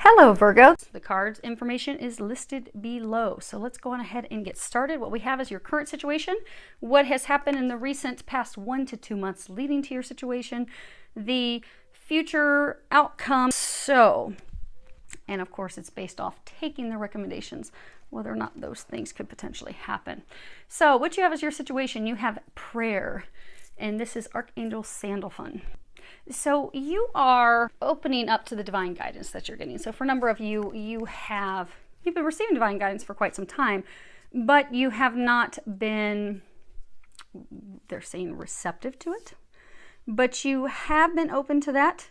Hello Virgo. The cards information is listed below. So let's go on ahead and get started. What we have is your current situation, what has happened in the recent past 1 to 2 months leading to your situation, the future outcome. And of course it's based off taking the recommendations, whether or not those things could potentially happen. So what you have is your situation. You have prayer, and this is Archangel Sandalphon. So you are opening up to the divine guidance that you're getting. So for a number of you, you've been receiving divine guidance for quite some time, but you have not been, they're saying, receptive to it. But you have been open to that.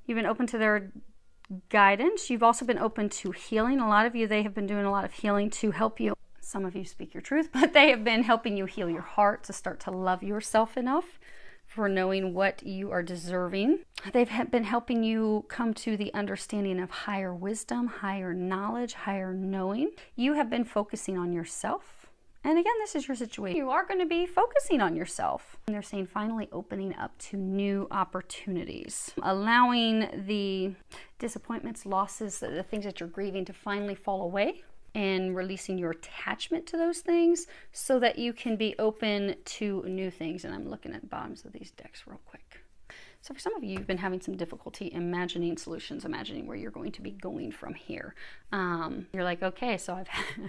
You've been open to their guidance. You've also been open to healing. A lot of you, they have been doing a lot of healing to help you. Some of you speak your truth, but they have been helping you heal your heart to start to love yourself enough for knowing what you are deserving. They've been helping you come to the understanding of higher wisdom, higher knowledge, higher knowing. You have been focusing on yourself. And again, this is your situation. You are going to be focusing on yourself. And they're saying finally opening up to new opportunities, allowing the disappointments, losses, the things that you're grieving to finally fall away, and releasing your attachment to those things so that you can be open to new things. And I'm looking at the bottoms of these decks real quick. So for some of you, you've been having some difficulty imagining solutions, imagining where you're going to be going from here. You're like, okay, so I've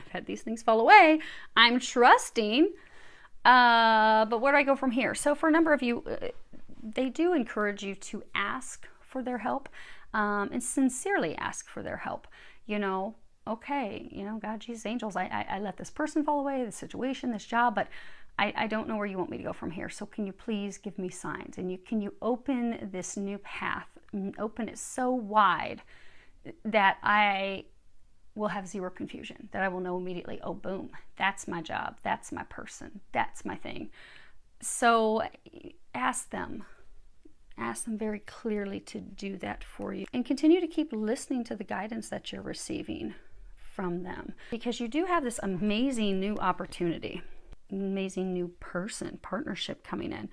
had these things fall away. I'm trusting, but where do I go from here? So for a number of you, they do encourage you to ask for their help, and sincerely ask for their help. You know, okay, you know, God, Jesus, angels, I let this person fall away, this situation, this job, but I don't know where you want me to go from here. So can you please give me signs? And can you open this new path, open it so wide that I will have zero confusion, that I will know immediately, oh, boom, that's my job, that's my person, that's my thing. So ask them very clearly to do that for you, and continue to keep listening to the guidance that you're receiving from them, because you do have this amazing new opportunity, amazing new partnership coming in.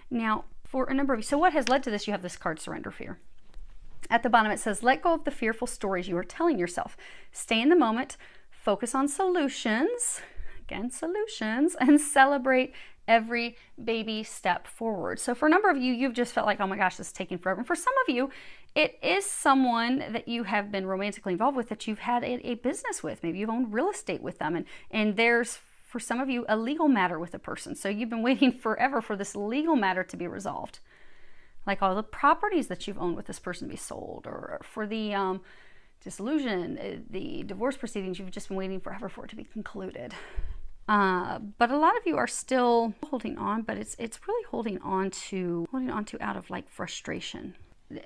Now, for a number of you, so what has led to this? You have this card, Surrender Fear. At the bottom, it says, let go of the fearful stories you are telling yourself. Stay in the moment, focus on solutions, again, solutions, and celebrate every baby step forward. So for a number of you, you've just felt like, oh my gosh, this is taking forever. And for some of you, it is someone that you have been romantically involved with, that you've had a business with. Maybe you've owned real estate with them. And there's, for some of you, a legal matter with a person. So you've been waiting forever for this legal matter to be resolved. Like all the properties that you've owned with this person to be sold, or for the dissolution, the divorce proceedings, you've just been waiting forever for it to be concluded. But a lot of you are still holding on, but it's really holding on to out of like frustration,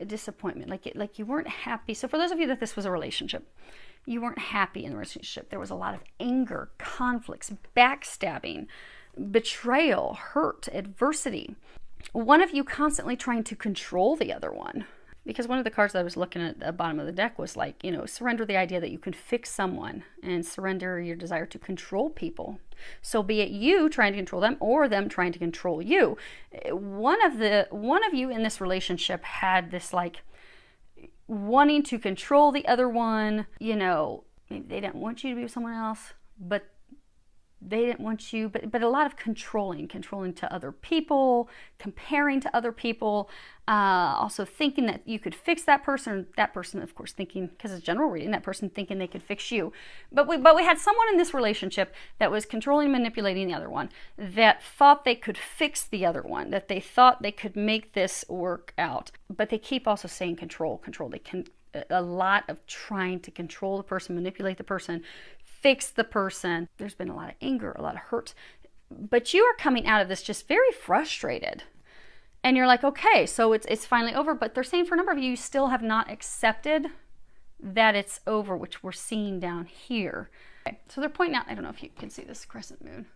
disappointment, like you weren't happy. So for those of you that this was a relationship, you weren't happy in the relationship. There was a lot of anger, conflicts, backstabbing, betrayal, hurt, adversity. One of you constantly trying to control the other one. Because one of the cards that I was looking at the bottom of the deck was like, you know, surrender the idea that you can fix someone, and surrender your desire to control people. So be it you trying to control them or them trying to control you. One of you in this relationship had this like wanting to control the other one. You know, maybe they didn't want you to be with someone else, but they didn't want you, but a lot of controlling to other people, comparing to other people, also thinking that you could fix that person of course thinking, because it's general reading, that person thinking they could fix you. But we had someone in this relationship that was controlling, manipulating the other one, that thought they could fix the other one, that they thought they could make this work out. But they keep also saying control. They can a lot of trying to control the person, manipulate the person, fix the person. There's been a lot of anger, a lot of hurt, but you are coming out of this just very frustrated. And you're like, okay, so it's finally over. But they're saying for a number of you, you still have not accepted that it's over, which we're seeing down here. Okay, so they're pointing out, I don't know if you can see this crescent moon.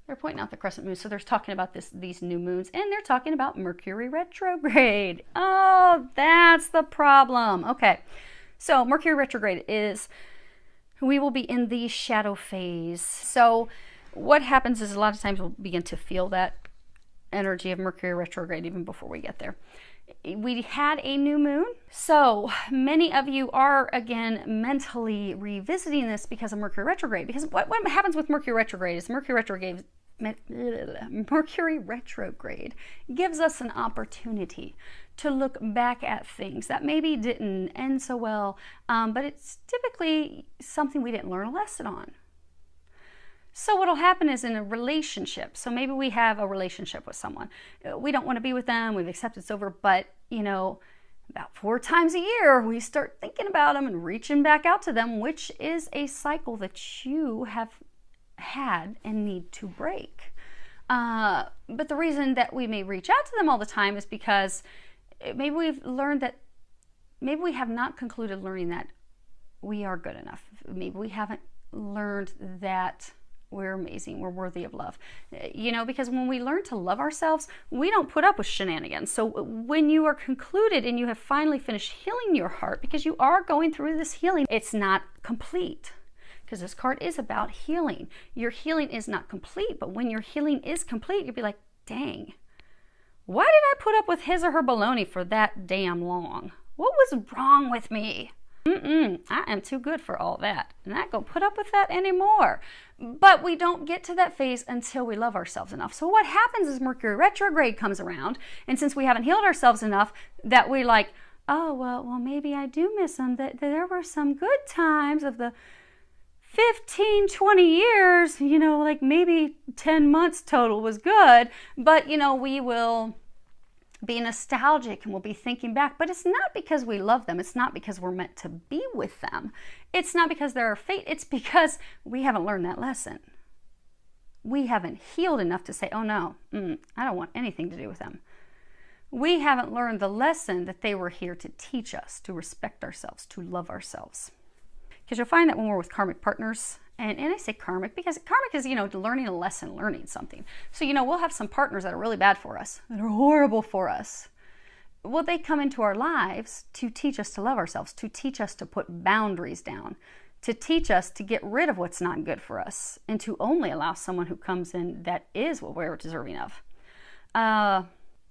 They're pointing out the crescent moon. So they're talking about these new moons, and they're talking about Mercury retrograde. Oh, that's the problem. Okay, so Mercury retrograde is, we will be in the shadow phase. So what happens is a lot of times we'll begin to feel that energy of Mercury retrograde even before we get there. we had a new moon. So many of you are, again, mentally revisiting this because of Mercury retrograde. Because what happens with Mercury retrograde is Mercury retrograde gives us an opportunity to look back at things that maybe didn't end so well, but it's typically something we didn't learn a lesson on. So what'll happen is in a relationship, so maybe we have a relationship with someone. We don't want to be with them, we've accepted it's over, but about 4 times a year, we start thinking about them and reaching back out to them, which is a cycle that you have had and need to break. But the reason that we may reach out to them all the time is because maybe we've learned that, maybe we have not concluded learning that we are good enough. Maybe we haven't learned that we're amazing, we're worthy of love. Because when we learn to love ourselves, we don't put up with shenanigans. So when you are concluded and you have finally finished healing your heart, because you are going through this healing, it's not complete. Because this card is about healing. Your healing is not complete, but when your healing is complete, you'll be like, dang, why did I put up with his or her baloney for that damn long? What was wrong with me? I am too good for all that. I'm not going to put up with that anymore. But we don't get to that phase until we love ourselves enough. So what happens is Mercury retrograde comes around, and since we haven't healed ourselves enough, that we like, oh, well, maybe I do miss them. That there were some good times of the 15, 20 years, like maybe 10 months total was good, but we will be nostalgic and we'll be thinking back, but it's not because we love them. It's not because we're meant to be with them. It's not because they're our fate. It's because we haven't learned that lesson. We haven't healed enough to say, oh no, I don't want anything to do with them. We haven't learned the lesson that they were here to teach us, to respect ourselves, to love ourselves. Because you'll find that when we're with karmic partners, and I say karmic because karmic is, learning a lesson, learning something. So, we'll have some partners that are really bad for us, that are horrible for us. Well, they come into our lives to teach us to love ourselves, to teach us to put boundaries down, to teach us to get rid of what's not good for us, and to only allow someone who comes in that is what we're deserving of.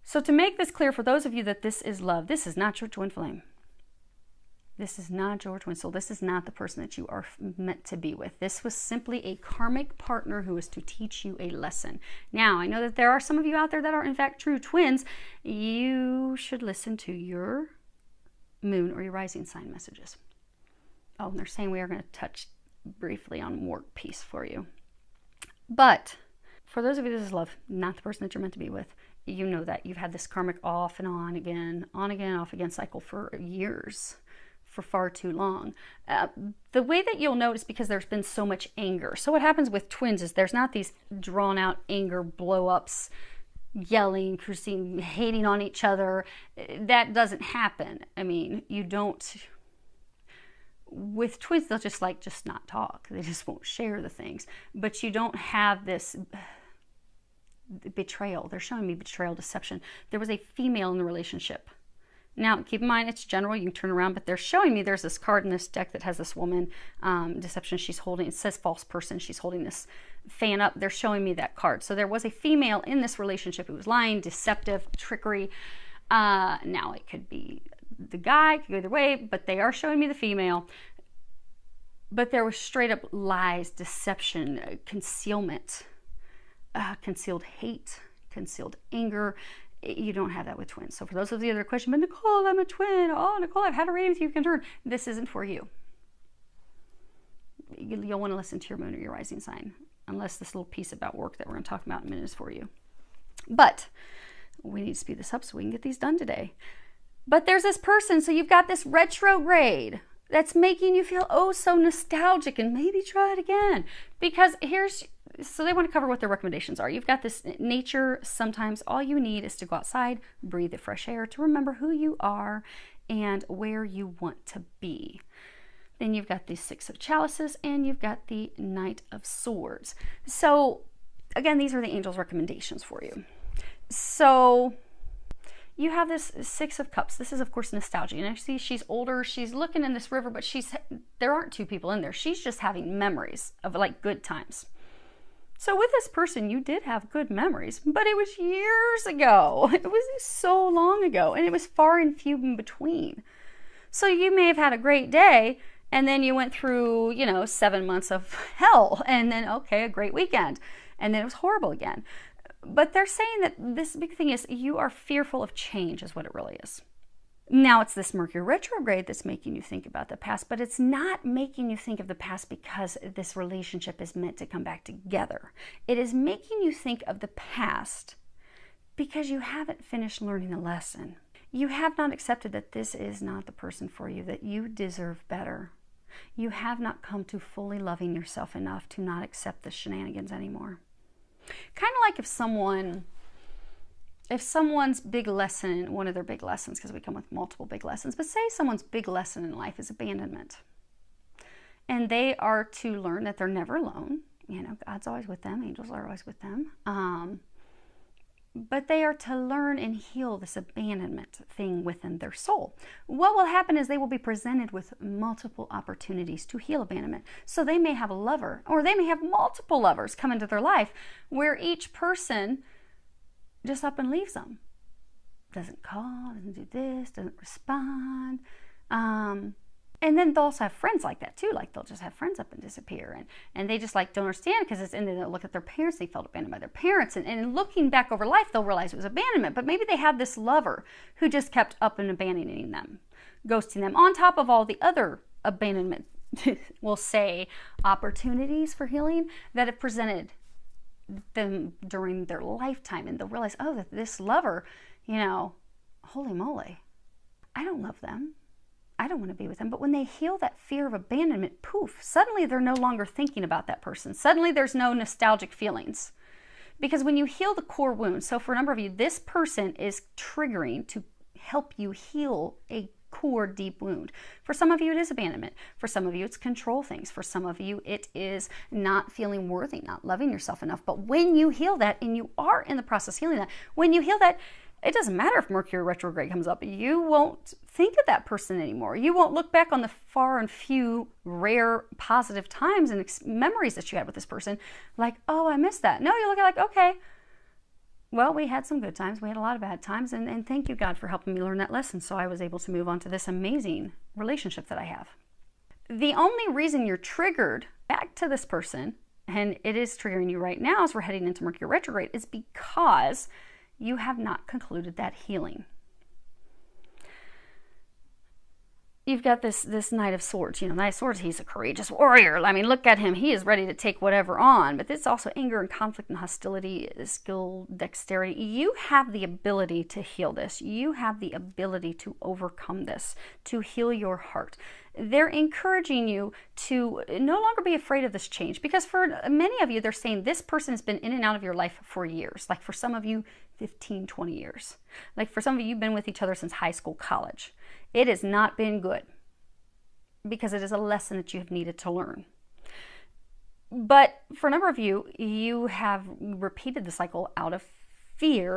So to make this clear for those of you that this is love, this is not your twin flame. This is not your twin soul. This is not the person that you are meant to be with. This was simply a karmic partner who is to teach you a lesson. Now, I know that there are some of you out there that are in fact true twins. You should listen to your moon or your rising sign messages. Oh, and they're saying we are going to touch briefly on work peace for you. But for those of you, this is love, not the person that you're meant to be with. You know that you've had this karmic off and on again, off again cycle for years. For far too long. The way that you'll notice, because there's been so much anger. So what happens with twins is there's not these drawn out anger blow-ups, yelling, cursing, hating on each other. That doesn't happen. I mean, you don't, with twins, they'll just not talk. They just won't share the things. But you don't have this betrayal. They're showing me betrayal, deception. There was a female in the relationship. Now, keep in mind, it's general. You can turn around, but they're showing me there's this card in this deck that has this woman, deception. She's holding, it says false person. She's holding this fan up. They're showing me that card. So there was a female in this relationship who was lying, deceptive, trickery. Now, it could be the guy, it could go either way, but they are showing me the female. But there was straight up lies, deception, concealment, concealed hate, concealed anger. You don't have that with twins. So for those of you that are questioning, but Nicole, I'm a twin. Oh, Nicole, I've had a reading with you. You can turn. This isn't for you. You'll want to listen to your moon or your rising sign, unless this little piece about work that we're going to talk about in a minute is for you. But we need to speed this up so we can get these done today. But there's this person, so you've got this retrograde that's making you feel oh so nostalgic, and maybe try it again. Because so they want to cover what their recommendations are. You've got this nature. Sometimes all you need is to go outside, breathe the fresh air, to remember who you are and where you want to be. Then you've got the Six of Chalices, and you've got the Knight of Swords. So again, these are the angels' recommendations for you. So you have this Six of Cups. This is, of course, nostalgia. And I see she's older. She's looking in this river, but there aren't two people in there. She's just having memories of like good times. So with this person, you did have good memories, but it was years ago. It was so long ago, and it was far and few in between. So you may have had a great day, and then you went through, 7 months of hell, and then, okay, a great weekend, and then it was horrible again. But they're saying that this big thing is you are fearful of change is what it really is. Now it's this Mercury retrograde that's making you think about the past, but it's not making you think of the past because this relationship is meant to come back together. It is making you think of the past because you haven't finished learning a lesson. You have not accepted that this is not the person for you, that you deserve better. You have not come to fully loving yourself enough to not accept the shenanigans anymore. Kind of like if someone's big lesson, one of their big lessons, because we come with multiple big lessons, but say someone's big lesson in life is abandonment. And they are to learn that they're never alone. God's always with them. Angels are always with them. But they are to learn and heal this abandonment thing within their soul. What will happen is they will be presented with multiple opportunities to heal abandonment. So they may have a lover, or they may have multiple lovers come into their life where each person just up and leaves them. Doesn't call, doesn't do this, doesn't respond. And then they'll also have friends like that too. Like they'll just have friends up and disappear. And they just don't understand because and then they'll look at their parents. They felt abandoned by their parents. And looking back over life, they'll realize it was abandonment. But maybe they had this lover who just kept up and abandoning them, ghosting them on top of all the other abandonment, we'll say, opportunities for healing that have presented them during their lifetime. And they'll realize, oh, that this lover, holy moly, I don't love them. I don't want to be with them. But when they heal that fear of abandonment, poof, suddenly they're no longer thinking about that person. Suddenly there's no nostalgic feelings. Because when you heal the core wound, so for a number of you, this person is triggering to help you heal a core deep wound. For some of you, it is abandonment. For some of you, it's control things. For some of you, it is not feeling worthy, not loving yourself enough. But when you heal that, and you are in the process of healing that, when you heal that, it doesn't matter if Mercury retrograde comes up. You won't think of that person anymore. You won't look back on the far and few rare positive times and memories that you had with this person like, oh, I missed that. No, you look at like, okay, well, we had some good times. We had a lot of bad times. And thank you, God, for helping me learn that lesson so I was able to move on to this amazing relationship that I have. The only reason you're triggered back to this person, and it is triggering you right now as we're heading into Mercury retrograde, is because you have not concluded that healing. You've got this Knight of Swords. Knight of Swords, he's a courageous warrior. I mean, look at him. He is ready to take whatever on. But it's also anger and conflict and hostility, skill, dexterity. You have the ability to heal this. You have the ability to overcome this, to heal your heart. They're encouraging you to no longer be afraid of this change. Because for many of you, they're saying this person has been in and out of your life for years. Like for some of you, 15, 20 years. Like for some of you, you've been with each other since high school, college. It has not been good because it is a lesson that you have needed to learn. But for a number of you, you have repeated the cycle out of fear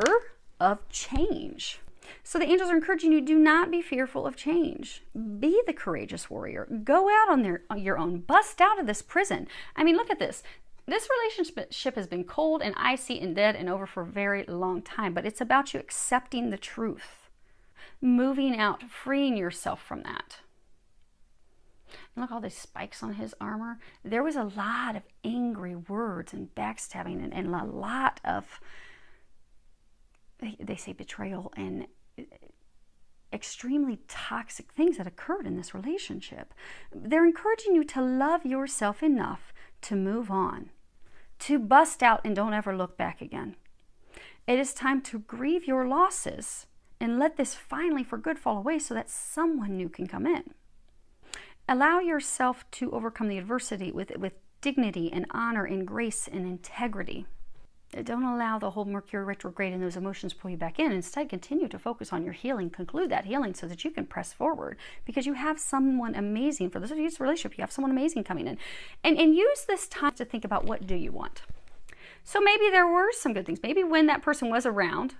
of change. So the angels are encouraging you, do not be fearful of change. Be the courageous warrior. Go out on your own. Bust out of this prison. I mean, look at this. This relationship has been cold and icy and dead and over for a very long time, but it's about you accepting the truth, moving out, freeing yourself from that. And look, all these spikes on his armor. There was a lot of angry words and backstabbing and a lot of, they say, betrayal and extremely toxic things that occurred in this relationship. They're encouraging you to love yourself enough to move on, to bust out and don't ever look back again. It is time to grieve your losses and let this finally for good fall away so that someone new can come in. Allow yourself to overcome the adversity with dignity and honor and grace and integrity. Don't allow the whole Mercury retrograde and those emotions pull you back in. Instead, continue to focus on your healing. Conclude that healing so that you can press forward because you have someone amazing for this relationship. You have someone amazing coming in. And use this time to think about, what do you want? So maybe there were some good things. Maybe when that person was around,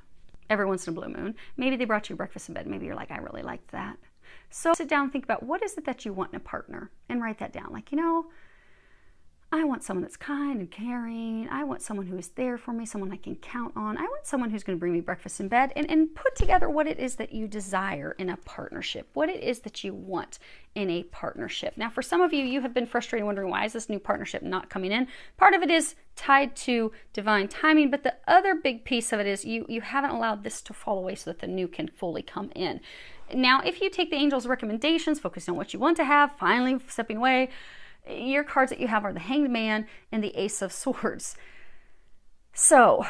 every once in a blue moon, maybe they brought you breakfast in bed. Maybe you're like, I really liked that. So sit down and think about, what is it that you want in a partner? And write that down. Like, I want someone that's kind and caring. I want someone who is there for me, someone I can count on. I want someone who's going to bring me breakfast in bed, and put together what it is that you desire in a partnership, what it is that you want in a partnership. Now, for some of you, you have been frustrated wondering, why is this new partnership not coming in? Part of it is tied to divine timing, but the other big piece of it is you haven't allowed this to fall away so that the new can fully come in. Now, if you take the angels' recommendations, focus on what you want to have, finally stepping away, your cards that you have are the Hanged Man and the Ace of Swords. So,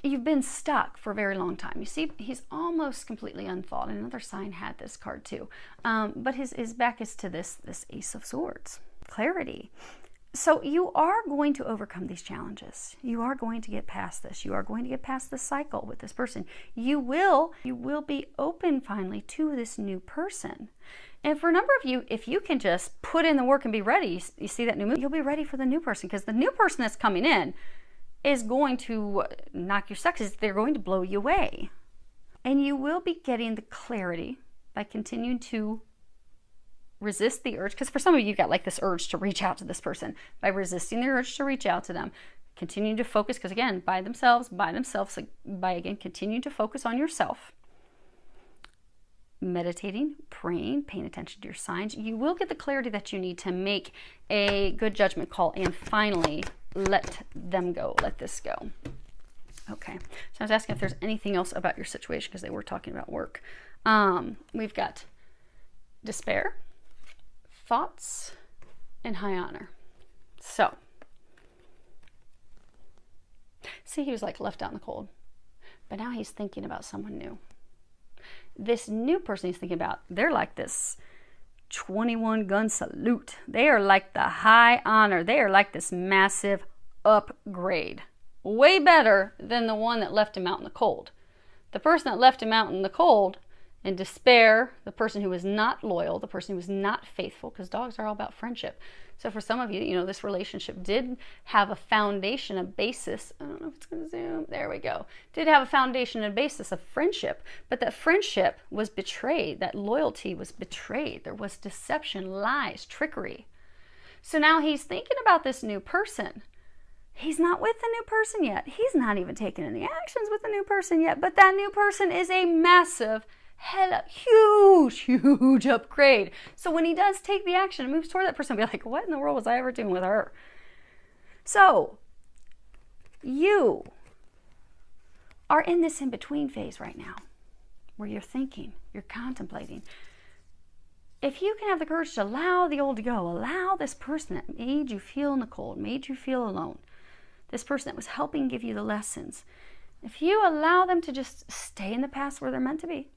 you've been stuck for a very long time. You see, he's almost completely unthawed. Another sign had this card too. But his back is to this Ace of Swords. Clarity. So you are going to overcome these challenges. You are going to get past this. You are going to get past this cycle with this person. You will be open finally to this new person. And for a number of you, if you can just put in the work and be ready, you see that new move, you'll be ready for the new person, because the new person that's coming in is going to knock your socks. They're going to blow you away. And you will be getting the clarity by continuing to resist the urge, because for some of you, you've got like this urge to reach out to this person. By resisting the urge to reach out to them, continue to focus, because again, by themselves, by again, continue to focus on yourself. Meditating, praying, paying attention to your signs, you will get the clarity that you need to make a good judgment call and finally let them go, let this go. Okay, so I was asking if there's anything else about your situation, because they were talking about work. We've got despair, thoughts, and high honor. So, see, he was like left out in the cold, but now he's thinking about someone new. This new person he's thinking about, they're like this 21 gun salute. They are like the high honor. They are like this massive upgrade. Way better than the one that left him out in the cold. The person that left him out in the cold in despair, the person who was not loyal, the person who was not faithful, because dogs are all about friendship. So for some of you, you know, this relationship did have a foundation, a basis. I don't know if it's going to zoom. There we go. Did have a foundation and basis of friendship, but that friendship was betrayed. That loyalty was betrayed. There was deception, lies, trickery. So now he's thinking about this new person. He's not with the new person yet. He's not even taking any actions with the new person yet, but that new person is a massive, huge upgrade. So when he does take the action and moves toward that person, be like, what in the world was I ever doing with her? So you are in this in-between phase right now, where you're thinking, you're contemplating. If you can have the courage to allow the old to go, allow this person that made you feel in the cold, made you feel alone, this person that was helping give you the lessons, if you allow them to just stay in the past where they're meant to be,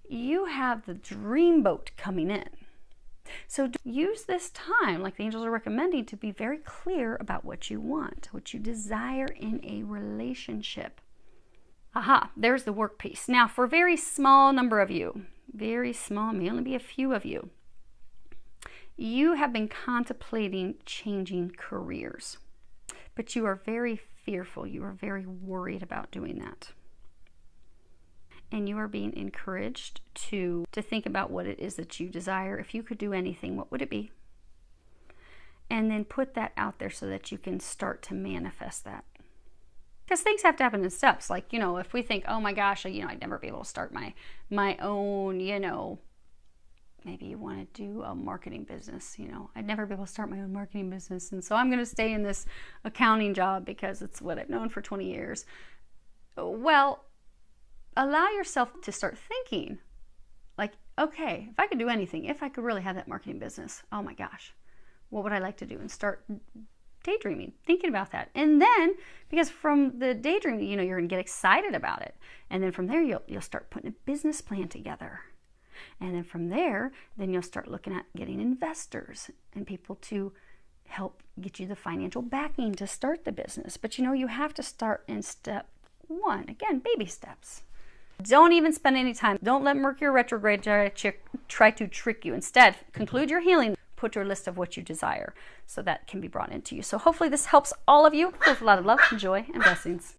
you have the dream boat coming in. So use this time, like the angels are recommending, to be very clear about what you want, what you desire in a relationship. Aha, there's the work piece. Now, for a very small number of you, very small, may only be a few of you, you have been contemplating changing careers, but you are very fearful. You are very worried about doing that. And you are being encouraged to think about what it is that you desire. If you could do anything, what would it be? And then put that out there so that you can start to manifest that. Because things have to happen in steps. Like, you know, if we think, oh my gosh, you know, I'd never be able to start my own, you know, maybe you want to do a marketing business, you know, I'd never be able to start my own marketing business. And so I'm going to stay in this accounting job because it's what I've known for 20 years. Well, allow yourself to start thinking like, okay, if I could do anything, if I could really have that marketing business, oh my gosh, what would I like to do? And start daydreaming, thinking about that. And then, because from the daydreaming, you know, you're going to get excited about it. And then from there, you'll start putting a business plan together. And then from there, then you'll start looking at getting investors and people to help get you the financial backing to start the business. But you know, you have to start in step one. Again, baby steps. Don't even spend any time. Don't let Mercury retrograde try to trick you. Instead, conclude your healing. Put your list of what you desire so that can be brought into you. So hopefully this helps all of you. With a lot of love, joy, and blessings.